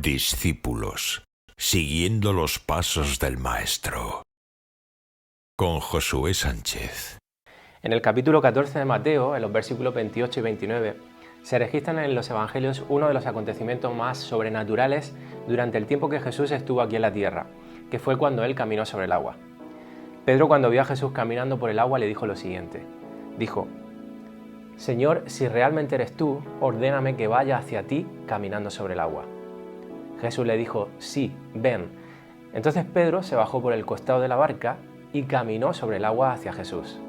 Discípulos, siguiendo los pasos del Maestro. Con Josué Sánchez. En el capítulo 14 de Mateo, en los versículos 28 y 29, se registran en los evangelios uno de los acontecimientos más sobrenaturales durante el tiempo que Jesús estuvo aquí en la tierra, que fue cuando él caminó sobre el agua. Pedro, cuando vio a Jesús caminando por el agua, le dijo lo siguiente. Dijo: Señor, si realmente eres tú, ordéname que vaya hacia ti caminando sobre el agua. Jesús le dijo: sí, ven. Entonces Pedro se bajó por el costado de la barca y caminó sobre el agua hacia Jesús.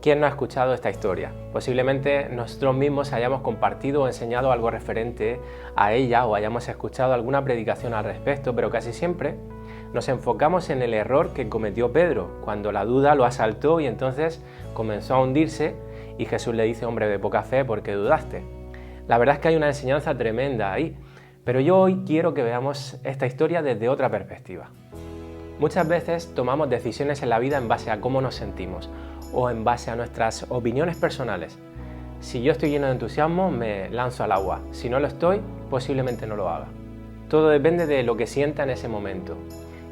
¿Quién no ha escuchado esta historia? Posiblemente nosotros mismos hayamos compartido o enseñado algo referente a ella o hayamos escuchado alguna predicación al respecto, pero casi siempre nos enfocamos en el error que cometió Pedro, cuando la duda lo asaltó y entonces comenzó a hundirse y Jesús le dice: hombre de poca fe, ¿por qué dudaste? La verdad es que hay una enseñanza tremenda ahí, pero yo hoy quiero que veamos esta historia desde otra perspectiva. Muchas veces tomamos decisiones en la vida en base a cómo nos sentimos o en base a nuestras opiniones personales. Si yo estoy lleno de entusiasmo, me lanzo al agua. Si no lo estoy, posiblemente no lo haga. Todo depende de lo que sienta en ese momento.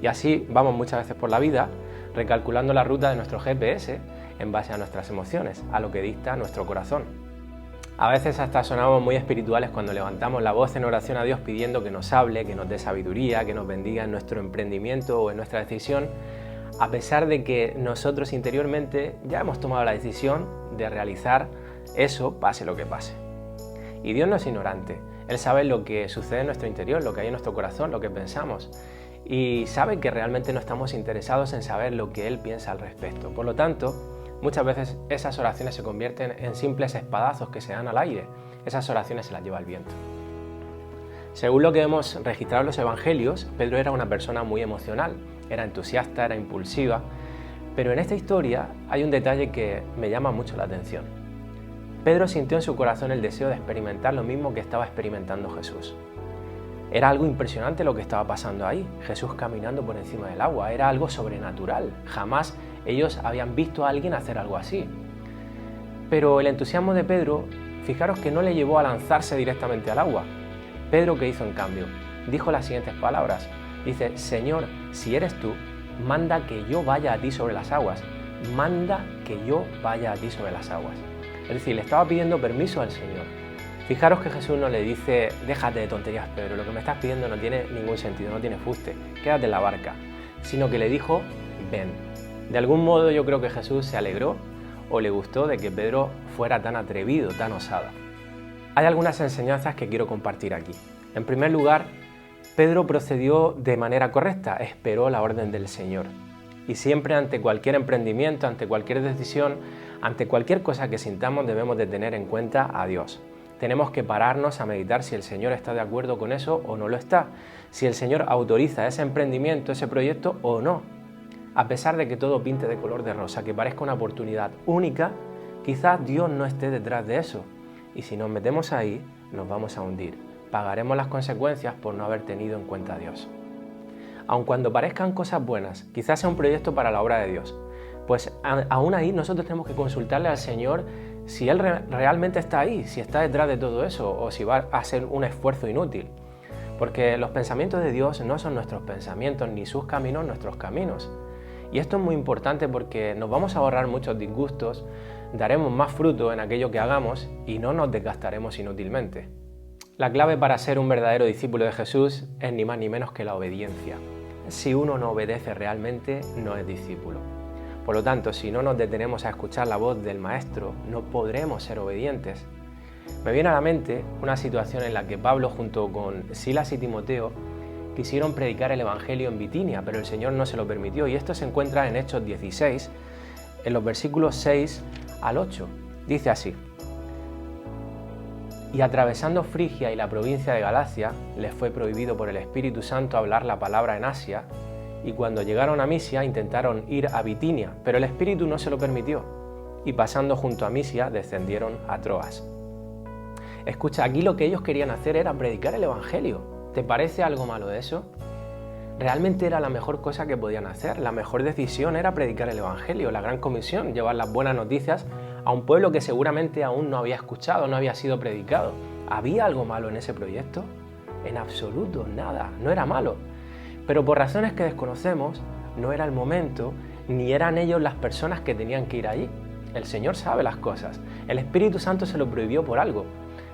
Y así vamos muchas veces por la vida, recalculando la ruta de nuestro GPS en base a nuestras emociones, a lo que dicta nuestro corazón. A veces hasta sonamos muy espirituales cuando levantamos la voz en oración a Dios pidiendo que nos hable, que nos dé sabiduría, que nos bendiga en nuestro emprendimiento o en nuestra decisión, a pesar de que nosotros interiormente ya hemos tomado la decisión de realizar eso, pase lo que pase. Y Dios no es ignorante, Él sabe lo que sucede en nuestro interior, lo que hay en nuestro corazón, lo que pensamos, y sabe que realmente no estamos interesados en saber lo que Él piensa al respecto. Por lo tanto, muchas veces esas oraciones se convierten en simples espadazos que se dan al aire. Esas oraciones se las lleva el viento. Según lo que hemos registrado en los evangelios, Pedro era una persona muy emocional, era entusiasta, era impulsiva, pero en esta historia hay un detalle que me llama mucho la atención. Pedro sintió en su corazón el deseo de experimentar lo mismo que estaba experimentando Jesús. Era algo impresionante lo que estaba pasando ahí, Jesús caminando por encima del agua, era algo sobrenatural, jamás ellos habían visto a alguien hacer algo así. Pero el entusiasmo de Pedro, fijaros que no le llevó a lanzarse directamente al agua. Pedro, ¿qué hizo en cambio? Dijo las siguientes palabras, dice: Señor, si eres tú, manda que yo vaya a ti sobre las aguas, manda que yo vaya a ti sobre las aguas. Es decir, le estaba pidiendo permiso al Señor. Fijaros que Jesús no le dice: déjate de tonterías, Pedro, lo que me estás pidiendo no tiene ningún sentido, no tiene fuste, quédate en la barca, sino que le dijo: ven. De algún modo yo creo que Jesús se alegró o le gustó de que Pedro fuera tan atrevido, tan osado. Hay algunas enseñanzas que quiero compartir aquí. En primer lugar, Pedro procedió de manera correcta, esperó la orden del Señor. Y siempre ante cualquier emprendimiento, ante cualquier decisión, ante cualquier cosa que sintamos, debemos de tener en cuenta a Dios. Tenemos que pararnos a meditar si el Señor está de acuerdo con eso o no lo está, si el Señor autoriza ese emprendimiento, ese proyecto o no. A pesar de que todo pinte de color de rosa, que parezca una oportunidad única, quizás Dios no esté detrás de eso. Y si nos metemos ahí, nos vamos a hundir. Pagaremos las consecuencias por no haber tenido en cuenta a Dios. Aun cuando parezcan cosas buenas, quizás sea un proyecto para la obra de Dios, pues aún ahí nosotros tenemos que consultarle al Señor si Él realmente está ahí, si está detrás de todo eso o si va a ser un esfuerzo inútil. Porque los pensamientos de Dios no son nuestros pensamientos, ni sus caminos nuestros caminos. Y esto es muy importante porque nos vamos a ahorrar muchos disgustos, daremos más fruto en aquello que hagamos y no nos desgastaremos inútilmente. La clave para ser un verdadero discípulo de Jesús es ni más ni menos que la obediencia. Si uno no obedece realmente, no es discípulo. Por lo tanto, si no nos detenemos a escuchar la voz del Maestro, no podremos ser obedientes. Me viene a la mente una situación en la que Pablo, junto con Silas y Timoteo, quisieron predicar el Evangelio en Bitinia, pero el Señor no se lo permitió, y esto se encuentra en Hechos 16, en los versículos 6 al 8. Dice así: y atravesando Frigia y la provincia de Galacia, les fue prohibido por el Espíritu Santo hablar la palabra en Asia, y cuando llegaron a Misia intentaron ir a Bitinia, pero el Espíritu no se lo permitió, y pasando junto a Misia descendieron a Troas. Escucha, aquí lo que ellos querían hacer era predicar el Evangelio. ¿Te parece algo malo eso? Realmente era la mejor cosa que podían hacer, la mejor decisión era predicar el Evangelio, la gran comisión, llevar las buenas noticias a un pueblo que seguramente aún no había escuchado, no había sido predicado. ¿Había algo malo en ese proyecto? En absoluto, nada, no era malo. Pero por razones que desconocemos, no era el momento, ni eran ellos las personas que tenían que ir allí. El Señor sabe las cosas. El Espíritu Santo se lo prohibió por algo,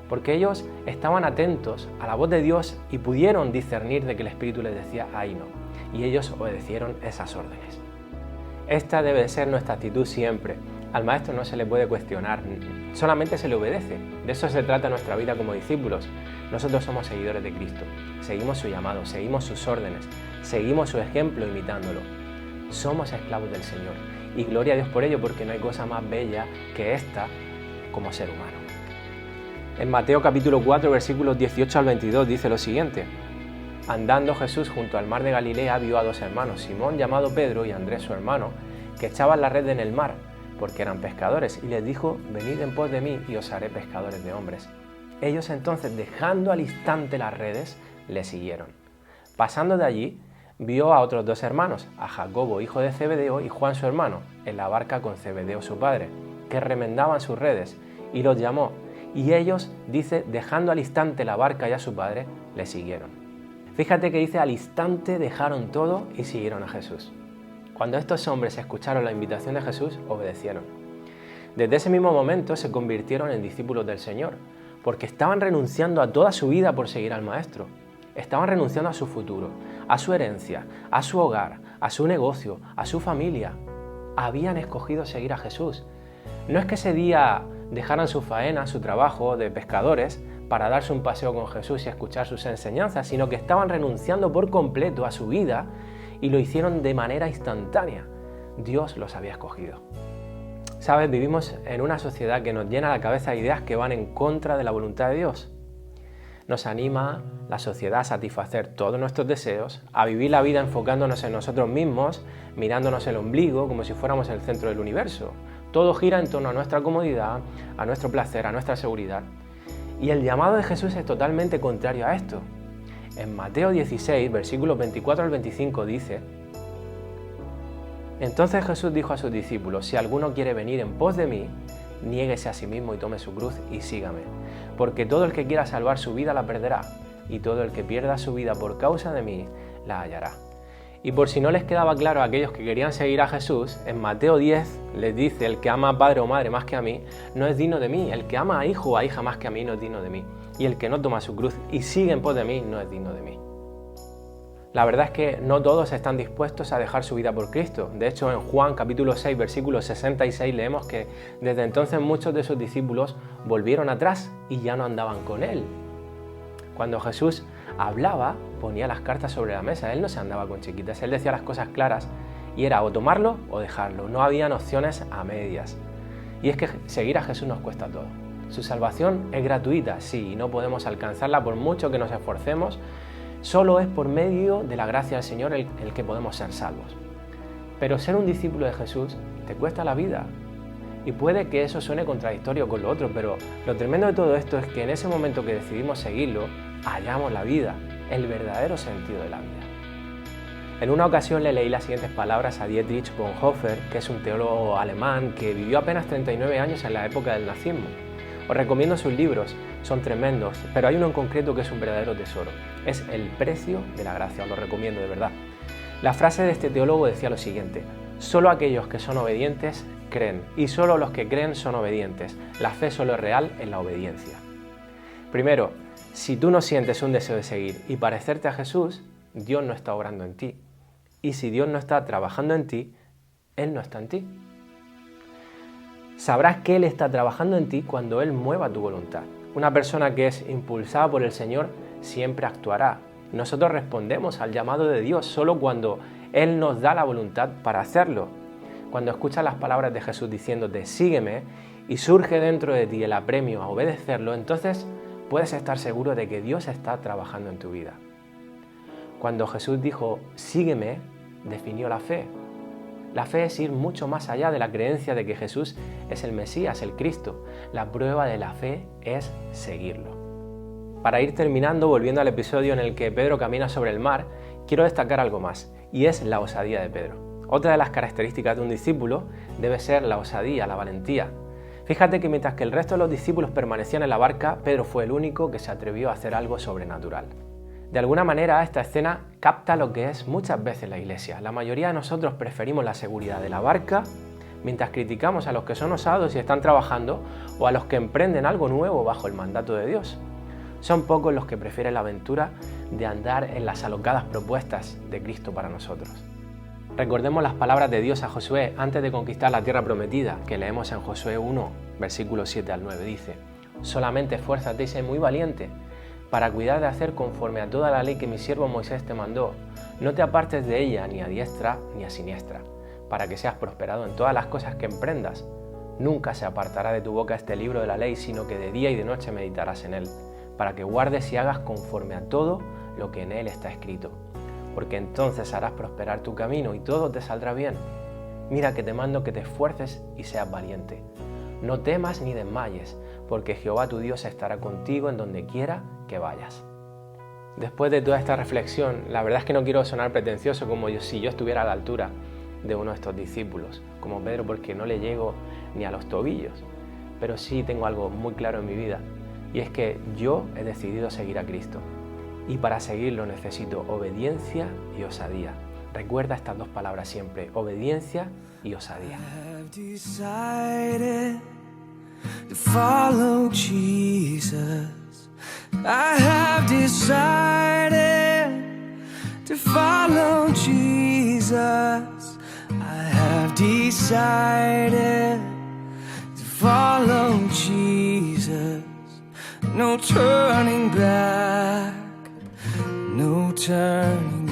porque ellos estaban atentos a la voz de Dios y pudieron discernir de que el Espíritu les decía ahí no. Y ellos obedecieron esas órdenes. Esta debe ser nuestra actitud siempre. Al Maestro no se le puede cuestionar, solamente se le obedece. De eso se trata nuestra vida como discípulos. Nosotros somos seguidores de Cristo, seguimos su llamado, seguimos sus órdenes, seguimos su ejemplo imitándolo. Somos esclavos del Señor y gloria a Dios por ello, porque no hay cosa más bella que esta como ser humano. En Mateo capítulo 4, versículos 18 al 22 dice lo siguiente: Andando Jesús junto al mar de Galilea vio a dos hermanos, Simón llamado Pedro y Andrés su hermano, que echaban la red en el mar, porque eran pescadores, y les dijo: Venid en pos de mí y os haré pescadores de hombres. Ellos entonces, dejando al instante las redes, le siguieron. Pasando de allí, vio a otros dos hermanos, a Jacobo, hijo de Zebedeo, y Juan su hermano, en la barca con Zebedeo su padre, que remendaban sus redes, y los llamó. Y ellos, dice, dejando al instante la barca y a su padre, le siguieron. Fíjate que dice: al instante dejaron todo y siguieron a Jesús. Cuando estos hombres escucharon la invitación de Jesús, obedecieron. Desde ese mismo momento se convirtieron en discípulos del Señor, porque estaban renunciando a toda su vida por seguir al Maestro. Estaban renunciando a su futuro, a su herencia, a su hogar, a su negocio, a su familia. Habían escogido seguir a Jesús. No es que ese día dejaran su faena, su trabajo de pescadores, para darse un paseo con Jesús y escuchar sus enseñanzas, sino que estaban renunciando por completo a su vida y lo hicieron de manera instantánea. Dios los había escogido. ¿Sabes? Vivimos en una sociedad que nos llena la cabeza de ideas que van en contra de la voluntad de Dios. Nos anima la sociedad a satisfacer todos nuestros deseos, a vivir la vida enfocándonos en nosotros mismos, mirándonos el ombligo como si fuéramos el centro del universo. Todo gira en torno a nuestra comodidad, a nuestro placer, a nuestra seguridad. Y el llamado de Jesús es totalmente contrario a esto. En Mateo 16, versículos 24 al 25 dice: Entonces Jesús dijo a sus discípulos: Si alguno quiere venir en pos de mí, niéguese a sí mismo y tome su cruz y sígame. Porque todo el que quiera salvar su vida la perderá, y todo el que pierda su vida por causa de mí la hallará. Y por si no les quedaba claro a aquellos que querían seguir a Jesús, en Mateo 10 les dice: el que ama a padre o madre más que a mí, no es digno de mí. El que ama a hijo o a hija más que a mí, no es digno de mí. Y el que no toma su cruz y sigue en pos de mí, no es digno de mí. La verdad es que no todos están dispuestos a dejar su vida por Cristo. De hecho, en Juan capítulo 6, versículo 66 leemos que desde entonces muchos de sus discípulos volvieron atrás y ya no andaban con Él. Cuando Jesús hablaba, ponía las cartas sobre la mesa. Él no se andaba con chiquitas, Él decía las cosas claras y era o tomarlo o dejarlo. No habían opciones a medias. Y es que seguir a Jesús nos cuesta todo. Su salvación es gratuita, sí, y no podemos alcanzarla por mucho que nos esforcemos. Solo es por medio de la gracia del Señor el que podemos ser salvos. Pero ser un discípulo de Jesús te cuesta la vida. Y puede que eso suene contradictorio con lo otro, pero lo tremendo de todo esto es que en ese momento que decidimos seguirlo, hallamos la vida, el verdadero sentido de la vida. En una ocasión le leí las siguientes palabras a Dietrich Bonhoeffer, que es un teólogo alemán que vivió apenas 39 años en la época del nazismo. Os recomiendo sus libros, son tremendos, pero hay uno en concreto que es un verdadero tesoro. Es El precio de la gracia, os lo recomiendo de verdad. La frase de este teólogo decía lo siguiente: solo aquellos que son obedientes creen, y solo los que creen son obedientes. La fe solo es real en la obediencia. Primero, si tú no sientes un deseo de seguir y parecerte a Jesús, Dios no está obrando en ti. Y si Dios no está trabajando en ti, Él no está en ti. Sabrás que Él está trabajando en ti cuando Él mueva tu voluntad. Una persona que es impulsada por el Señor siempre actuará. Nosotros respondemos al llamado de Dios solo cuando Él nos da la voluntad para hacerlo. Cuando escuchas las palabras de Jesús diciéndote sígueme y surge dentro de ti el apremio a obedecerlo, entonces puedes estar seguro de que Dios está trabajando en tu vida. Cuando Jesús dijo sígueme, definió la fe. La fe es ir mucho más allá de la creencia de que Jesús es el Mesías, el Cristo. La prueba de la fe es seguirlo. Para ir terminando, volviendo al episodio en el que Pedro camina sobre el mar, quiero destacar algo más, y es la osadía de Pedro. Otra de las características de un discípulo debe ser la osadía, la valentía. Fíjate que mientras que el resto de los discípulos permanecían en la barca, Pedro fue el único que se atrevió a hacer algo sobrenatural. De alguna manera, esta escena capta lo que es muchas veces la Iglesia. La mayoría de nosotros preferimos la seguridad de la barca, mientras criticamos a los que son osados y están trabajando, o a los que emprenden algo nuevo bajo el mandato de Dios. Son pocos los que prefieren la aventura de andar en las alocadas propuestas de Cristo para nosotros. Recordemos las palabras de Dios a Josué antes de conquistar la tierra prometida, que leemos en Josué 1, versículos 7 al 9. Dice: «Solamente esfuérzate y sé muy valiente, para cuidar de hacer conforme a toda la ley que mi siervo Moisés te mandó. No te apartes de ella ni a diestra ni a siniestra, para que seas prosperado en todas las cosas que emprendas. Nunca se apartará de tu boca este libro de la ley, sino que de día y de noche meditarás en él, para que guardes y hagas conforme a todo lo que en él está escrito. Porque entonces harás prosperar tu camino y todo te saldrá bien. Mira que te mando que te esfuerces y seas valiente. No temas ni desmayes, porque Jehová tu Dios estará contigo en donde quiera que vayas». Después de toda esta reflexión, la verdad es que no quiero sonar pretencioso como si yo estuviera a la altura de uno de estos discípulos, como Pedro, porque no le llego ni a los tobillos. Pero sí tengo algo muy claro en mi vida, y es que yo he decidido seguir a Cristo. Y para seguirlo necesito obediencia y osadía. Recuerda estas dos palabras siempre: obediencia y osadía. I have decided to follow Jesus. I have decided to follow Jesus. No turning back, no turning